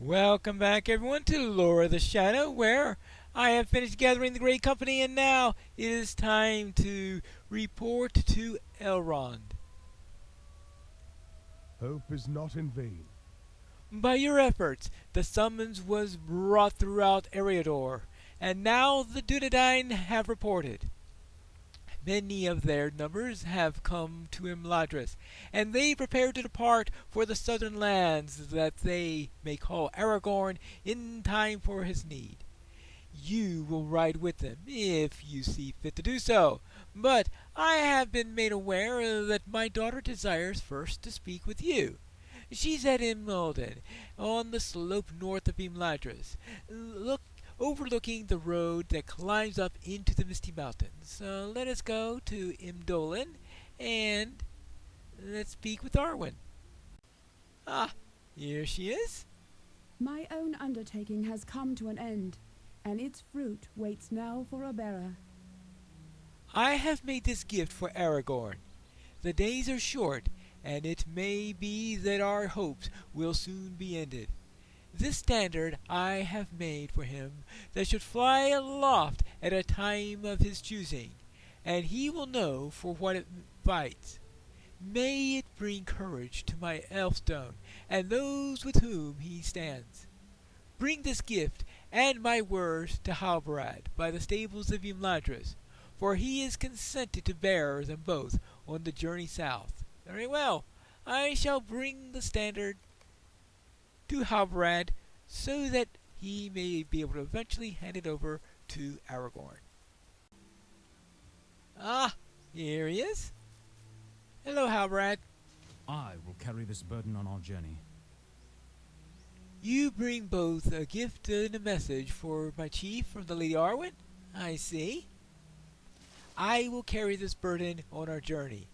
Welcome back, everyone, to Lore of the Shadow, where I have finished gathering the great company, and now it is time to report to Elrond. Hope is not in vain. By your efforts, the summons was brought throughout Eriador, and now the Dunedain have reported. Many of their numbers have come to Imladris, and they prepare to depart for the southern lands that they may call Aragorn in time for his need. You will ride with them if you see fit to do so, but I have been made aware that my daughter desires first to speak with you. She's at Imnolden, on the slope north of Imladris, overlooking the road that climbs up into the Misty Mountains. So let us go to Imdolin and let's speak with Arwen. Ah, here she is. My own undertaking has come to an end, and its fruit waits now for a bearer. I have made this gift for Aragorn. The days are short, and it may be that our hopes will soon be ended. This standard I have made for him that should fly aloft at a time of his choosing, and he will know for what it fights. May it bring courage to my Elfstone and those with whom he stands. Bring this gift and my words to Halbarad by the stables of Imladris, for he is consented to bear them both on the journey south. Very well, I shall bring the standard to Halbarad so that he may be able to eventually hand it over to Aragorn. Ah, here he is. Hello, Halbarad. I will carry this burden on our journey. You bring both a gift and a message for my chief from the Lady Arwen? I see. I will carry this burden on our journey.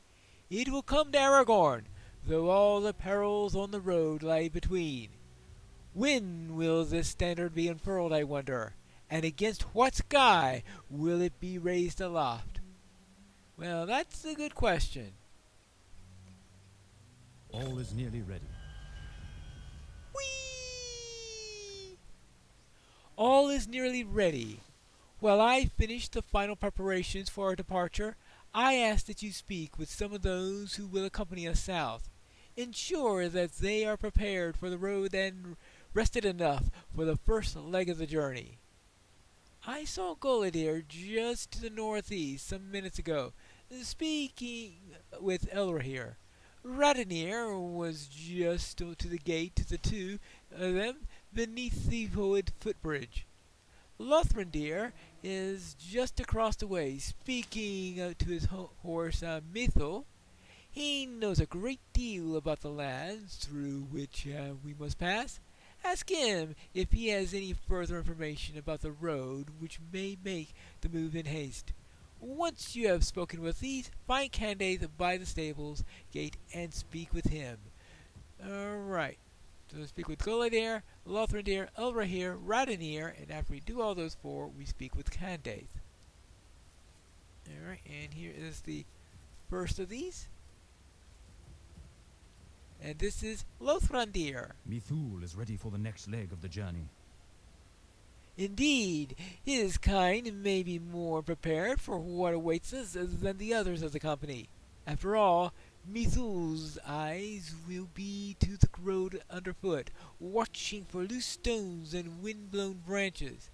It will come to Aragorn, though all the perils on the road lie between. When will this standard be unfurled, I wonder, and against what sky will it be raised aloft? Well, that's a good question. All is nearly ready. Whee! All is nearly ready. While I finish the final preparations for our departure, I ask that you speak with some of those who will accompany us south. Ensure that they are prepared for the road and rested enough for the first leg of the journey. I saw Golidir just to the northeast some minutes ago, speaking with Elrohir. Radanir was just to the gate to the two of them beneath the wood footbridge. Lothrandir is just across the way, speaking to his horse Mithil. He knows a great deal about the lands through which we must pass. Ask him if he has any further information about the road which may make the move in haste. Once you have spoken with these, find Candace by the stables gate and speak with him. Alright. So speak with Golidir, Lothrandir, Elrohir, Radanir, and after we do all those four, we speak with Candace. Alright, and here is the first of these. And this is Lothrandir. Mithul is ready for the next leg of the journey. Indeed, his kind may be more prepared for what awaits us than the others of the company. After all, Mithul's eyes will be to the road underfoot, watching for loose stones and wind-blown branches.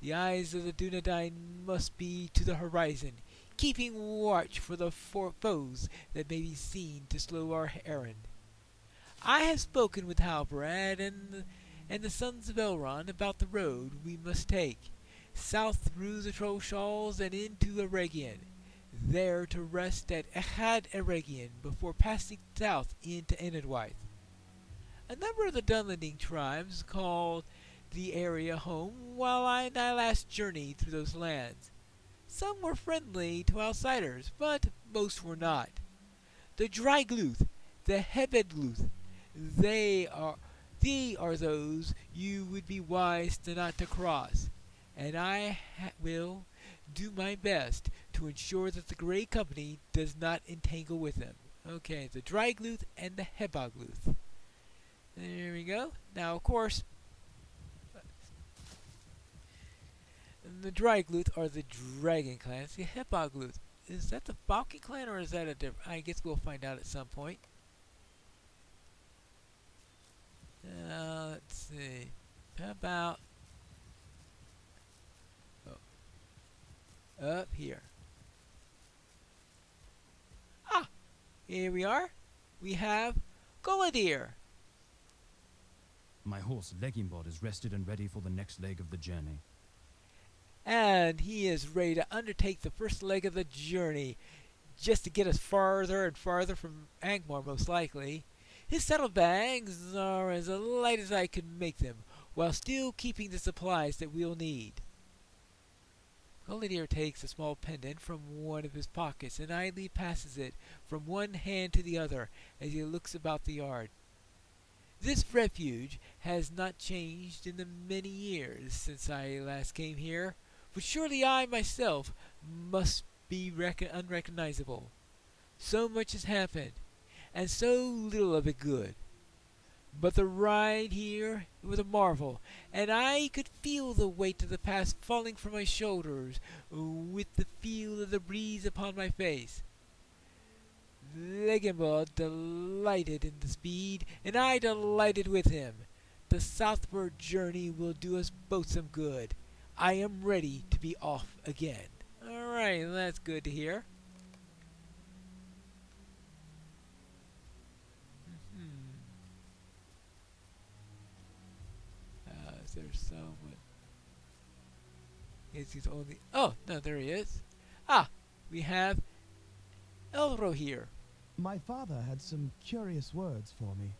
The eyes of the Dunedain must be to the horizon, keeping watch for the foes that may be seen to slow our errand. I have spoken with Halbarad and the sons of Elrond about the road we must take, south through the Trollshalls and into Eregion, there to rest at Echad Eregion before passing south into Enedwaith. A number of the Dunlending tribes called the area home while I last journeyed through those lands. Some were friendly to outsiders, but most were not. The Drygluth, the Hebedluth, they are those you would be wise not to cross, and I will do my best to ensure that the Grey Company does not entangle with them. Okay, the Drygluth and the Hebagluth. There we go. Now, of course, The Drygluth are the dragon clans. The Hippogluth, is that the Falcon clan or is that a different? I guess we'll find out at some point. Let's see. How about up here? Ah, here we are. We have Golidir. My horse Legimbod is rested and ready for the next leg of the journey. And he is ready to undertake the first leg of the journey, just to get us farther and farther from Angmar, most likely. His saddlebags are as light as I can make them, while still keeping the supplies that we'll need. Golidir takes a small pendant from one of his pockets and idly passes it from one hand to the other as he looks about the yard. This refuge has not changed in the many years since I last came here, but surely I myself must be unrecognizable. So much has happened, and so little of it good. But the ride here was a marvel, and I could feel the weight of the past falling from my shoulders with the feel of the breeze upon my face. Legimbod delighted in the speed, and I delighted with him. The southward journey will do us both some good. I am ready to be off again. Alright, that's good to hear. Is there someone? He's only... Oh, no, there he is. Ah, we have Elro here. My father had some curious words for me.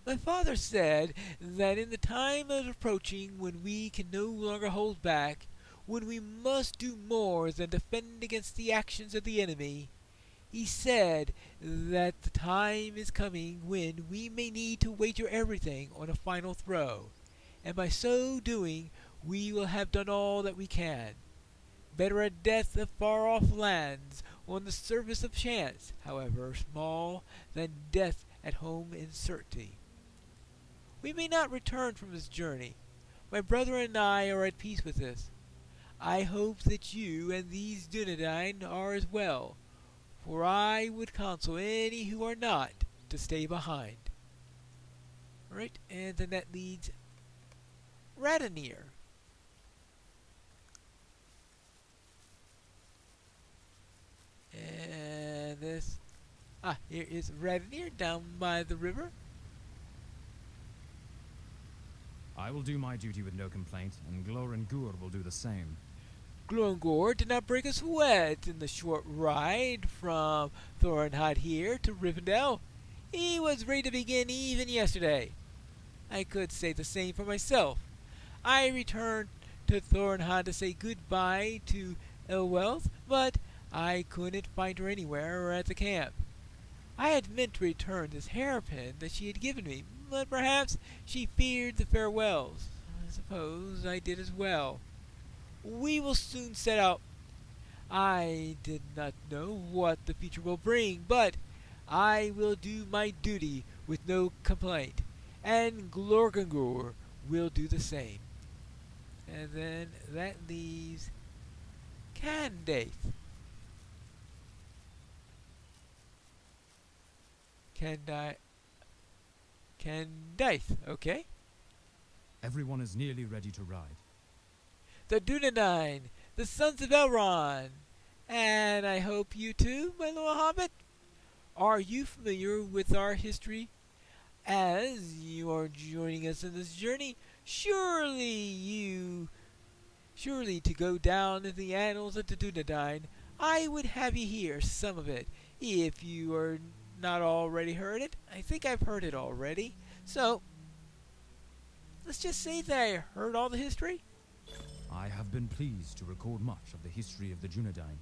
My father said that in the time is approaching when we can no longer hold back, when we must do more than defend against the actions of the enemy. He said that the time is coming when we may need to wager everything on a final throw, and by so doing we will have done all that we can. Better a death of far-off lands on the service of chance, however small, than death at home in certainty. We may not return from this journey. My brother and I are at peace with this. I hope that you and these Dunedain are as well, for I would counsel any who are not to stay behind. Right, and then that leads Radanir. And this... Ah, here is Radanir down by the river. I will do my duty with no complaint, and Glor and Gur will do the same. Glorngor did not break a sweat in the short ride from Thorenhad here to Rivendell. He was ready to begin even yesterday. I could say the same for myself. I returned to Thorenhad to say goodbye to Elwelth, but I couldn't find her anywhere or at the camp. I had meant to return this hairpin that she had given me, but perhaps she feared the farewells. I suppose I did as well. We will soon set out. I did not know what the future will bring, but I will do my duty with no complaint, and Glorgangor will do the same. And then that leaves Candace. Candace, okay. Everyone is nearly ready to ride. The Dunedain, the sons of Elrond, and I hope you too, my little hobbit. Are you familiar with our history? As you are joining us in this journey, surely to go down in the annals of the Dunedain, I would have you hear some of it, if you are not already heard it. I think I've heard it already. So, let's just say that I heard all the history. I have been pleased to record much of the history of the Dunedain.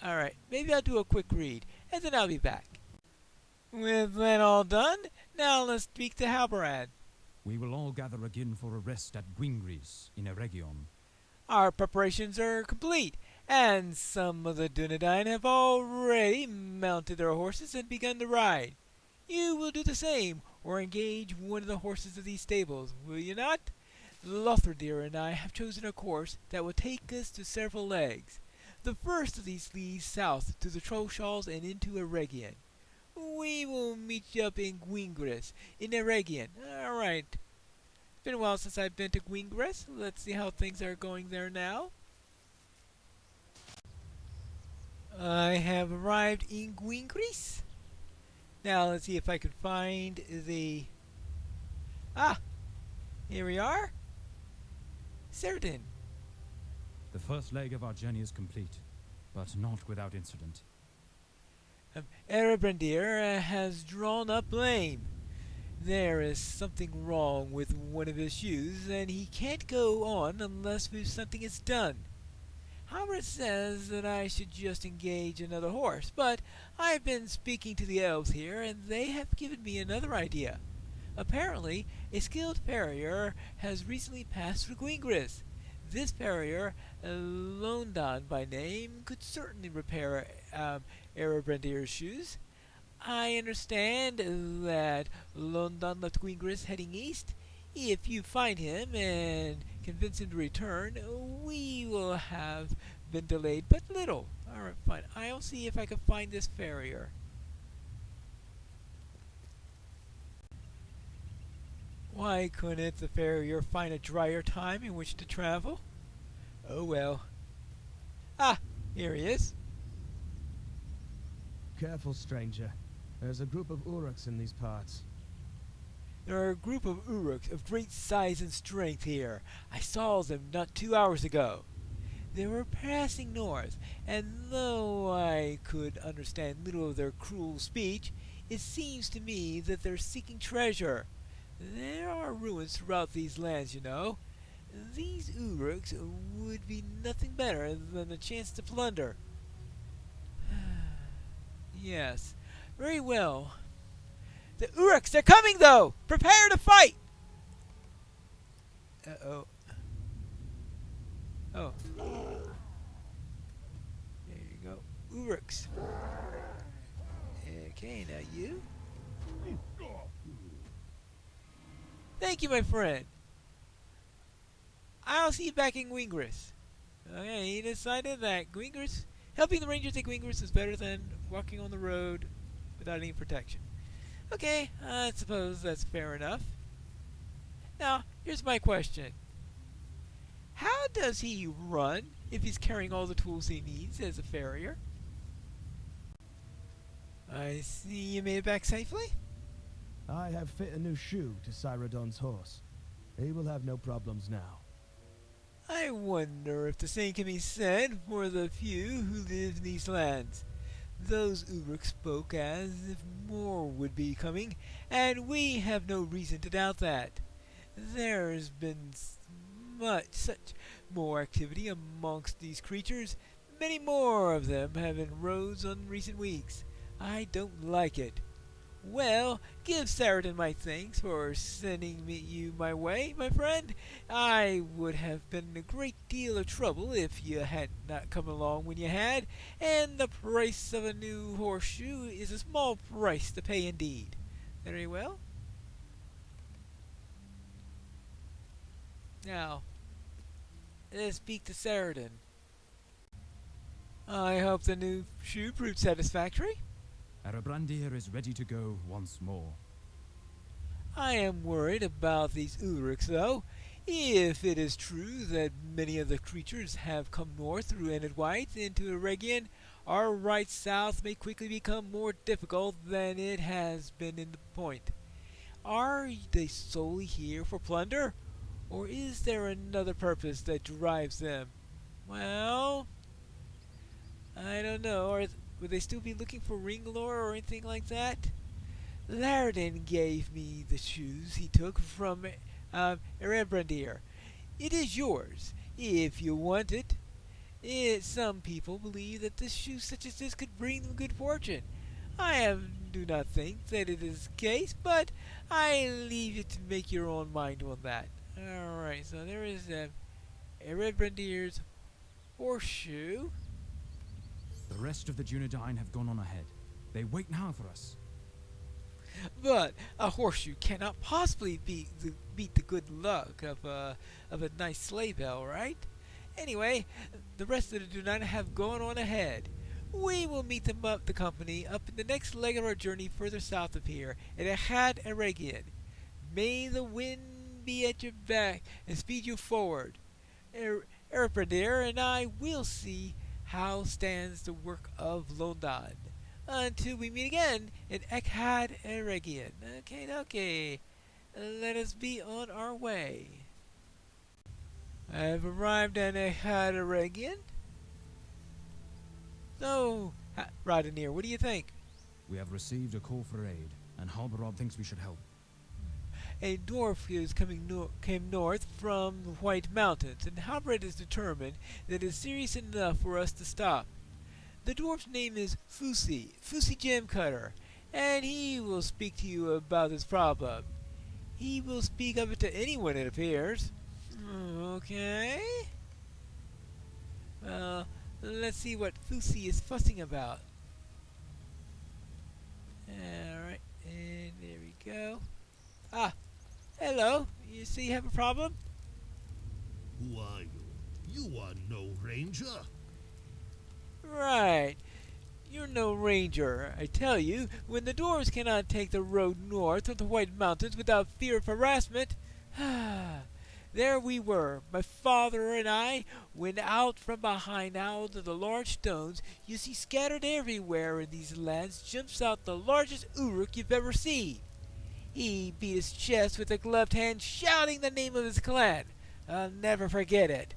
Alright, maybe I'll do a quick read, and then I'll be back. With that all done, now let's speak to Halbrand. We will all gather again for a rest at Gwingris in Eregion. Our preparations are complete, and some of the Dunedain have already mounted their horses and begun to ride. You will do the same, or engage one of the horses of these stables, will you not? Lothridir and I have chosen a course that will take us to several legs. The first of these leads south to the Trollshalls and into Eregion. We will meet you up in Gwingris, in Eregion. Alright. It's been a while since I've been to Gwingris. Let's see how things are going there now. I have arrived in Gwingris. Now let's see if I can find the... Ah! Here we are. Certain. The first leg of our journey is complete, but not without incident. Erebrandir has drawn up lame. There is something wrong with one of his shoes, and he can't go on unless something is done. Howard says that I should just engage another horse, but I've been speaking to the elves here, and they have given me another idea. Apparently, a skilled farrier has recently passed through Gwingris. This farrier, Londan by name, could certainly repair Erebrandir's shoes. I understand that Londan left Gwingris heading east. If you find him and convince him to return, we will have been delayed but little. Alright, fine. I'll see if I can find this farrier. Why couldn't the farrier find a drier time in which to travel? Oh well. Ah, here he is. Careful, stranger. There's a group of Uruks in these parts. There are a group of Uruks of great size and strength here. I saw them not 2 hours ago. They were passing north, and though I could understand little of their cruel speech, it seems to me that they're seeking treasure. There are ruins throughout these lands, you know. These Uruks would be nothing better than a chance to plunder. Yes, very well. The Uruks, they're coming though! Prepare to fight! Uh-oh. Oh. There you go. Uruks. Okay, now you. Thank you, my friend. I'll see you back in Gwingris. Okay, he decided that Gwingris, helping the rangers at Gwingris is better than walking on the road without any protection. Okay, I suppose that's fair enough. Now, here's my question. How does he run if he's carrying all the tools he needs as a farrier? I see you made it back safely? I have fit a new shoe to Cyrodiil's horse. He will have no problems now. I wonder if the same can be said for the few who live in these lands. Those Uruks spoke as if more would be coming, and we have no reason to doubt that. There's been such more activity amongst these creatures. Many more of them have been rose on recent weeks. I don't like it. Well, give Saradin my thanks for sending you my way, my friend. I would have been in a great deal of trouble if you had not come along when you had, and the price of a new horseshoe is a small price to pay indeed. Very well. Now, let's speak to Saradin. I hope the new shoe proved satisfactory. Erebrandir is ready to go once more. I am worried about these Uruks, though. If it is true that many of the creatures have come north through Enedwite into Eregion, our ride south may quickly become more difficult than it has been in the point. Are they solely here for plunder, or is there another purpose that drives them? Well, I don't know. Would they still be looking for ring lore or anything like that? Laredin gave me the shoes he took from Erebrandir. It is yours, if you want it. Some people believe that this shoe such as this could bring them good fortune. Do not think that it is the case, but I leave you to make your own mind on that. Alright, so there is Erebrandir's horseshoe. The rest of the Dunedain have gone on ahead. They wait now for us. But a horseshoe cannot possibly beat the good luck of a nice sleigh bell, right? Anyway, the rest of the do not have going on ahead. We will meet the company up in the next leg of our journey further south of here, at Ahad Aragian. May the wind be at your back and speed you forward. Erpedir and I will see how stands the work of London. Until we meet again in Ekhad Eregion. Okay. Let us be on our way. I have arrived at Ekhad Eregion. So, Roddenir, what do you think? We have received a call for aid, and Halbarod thinks we should help. A dwarf came north from the White Mountains, and Halbred is determined that it is serious enough for us to stop. The dwarf's name is Fusi Gemcutter, and he will speak to you about this problem. He will speak of it to anyone, it appears. Okay. Well, let's see what Fusi is fussing about. Alright, and there we go. Ah, hello. You see you have a problem? Who are you? You are no ranger. Right. You're no ranger. I tell you, when the dwarves cannot take the road north of the White Mountains without fear of harassment, there we were, my father and I, when out from behind out of the large stones you see scattered everywhere in these lands jumps out the largest Uruk you've ever seen. He beat his chest with a gloved hand, shouting the name of his clan. I'll never forget it.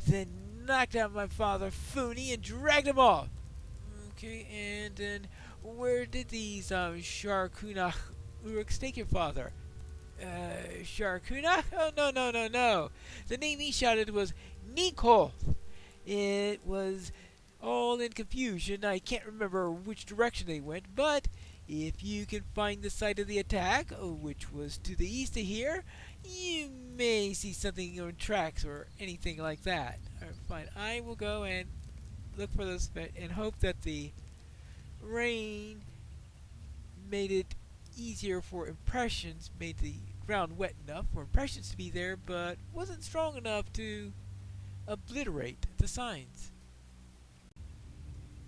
Then knocked out my father Funi and dragged him off. Okay, and then where did these Sharkunach Uruks take your father? Sharkunach? Oh, no. The name he shouted was Nikol. It was all in confusion. I can't remember which direction they went, but if you can find the site of the attack, which was to the east of here, you may see something on tracks or anything like that. Alright, fine. I will go and look for those and hope that the rain made it easier for impressions, made the ground wet enough for impressions to be there, but wasn't strong enough to obliterate the signs.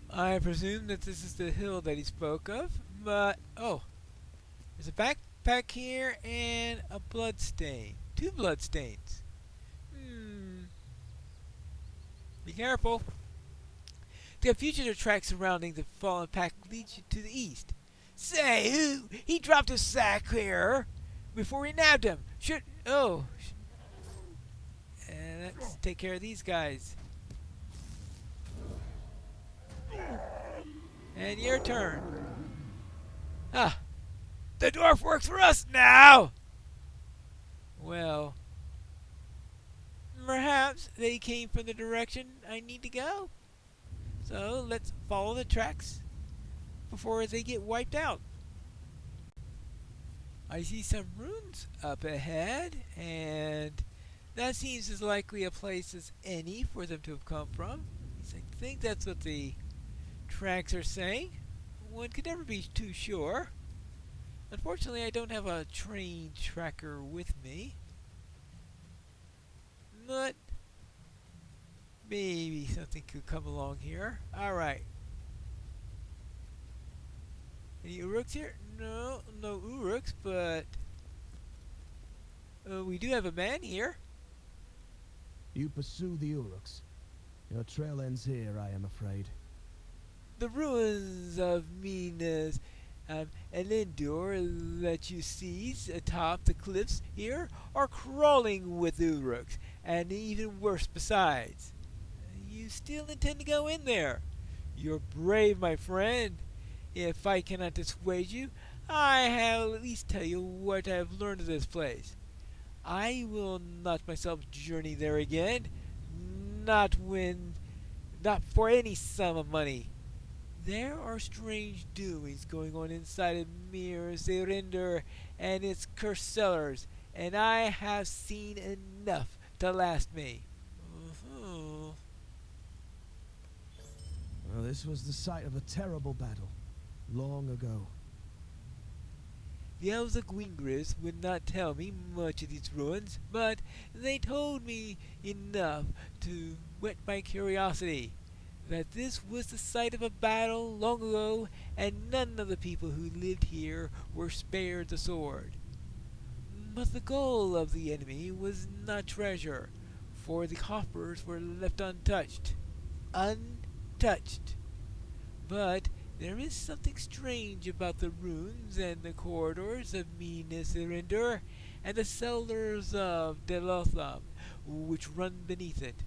I presume that this is the hill that he spoke of, but oh, there's a backpack here and a blood stain. 2 blood stains. Be careful. The fugitive track surrounding the fallen pack leads you to the east. Say, who? He dropped his sack here before we nabbed him. Let's take care of these guys. And your turn. The dwarf works for us now! Well, perhaps they came from the direction I need to go. So let's follow the tracks before they get wiped out. I see some ruins up ahead, and that seems as likely a place as any for them to have come from. I think that's what the tracks are saying. One could never be too sure. Unfortunately, I don't have a train tracker with me. But maybe something could come along here. Alright. Any Uruks here? No Uruks, but we do have a man here. You pursue the Uruks. Your trail ends here, I am afraid. The ruins of Minas Elendor that you see atop the cliffs here are crawling with Uruks, and even worse besides. You still intend to go in there? You're brave, my friend. If I cannot dissuade you, I will at least tell you what I have learned of this place. I will not myself journey there again, not for any sum of money. There are strange doings going on inside of Mir Zerinder and its cursed cellars, and I have seen enough to last me. Well, this was the site of a terrible battle, long ago. The elves of Gwingris would not tell me much of these ruins, but they told me enough to whet my curiosity. That this was the site of a battle long ago, and none of the people who lived here were spared the sword. But the goal of the enemy was not treasure, for the coffers were left untouched. Untouched. But there is something strange about the ruins and the corridors of Minas Ithilien and the cellars of Delotham, which run beneath it.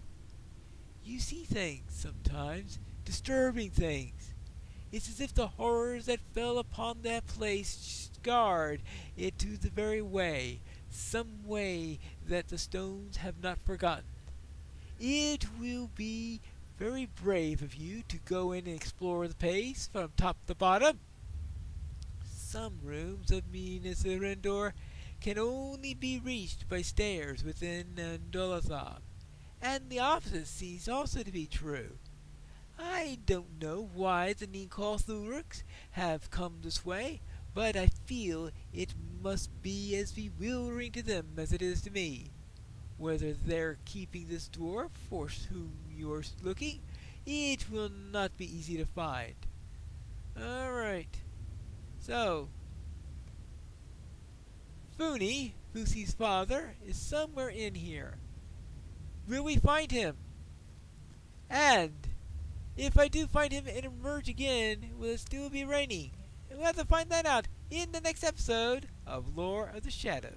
You see things sometimes, disturbing things. It's as if the horrors that fell upon that place scarred it to the very way, some way that the stones have not forgotten. It will be very brave of you to go in and explore the place from top to bottom. Some rooms of Minas Ithilien can only be reached by stairs within Dolotham, and the opposite seems also to be true. I don't know why the Ninkothuriks have come this way, but I feel it must be as bewildering to them as it is to me. Whether they're keeping this dwarf for whom you're looking, it will not be easy to find. Alright, so Funi, Lucy's father, is somewhere in here. Will we find him? And if I do find him and emerge again, will it still be raining? We'll have to find that out in the next episode of Lore of the Shadow.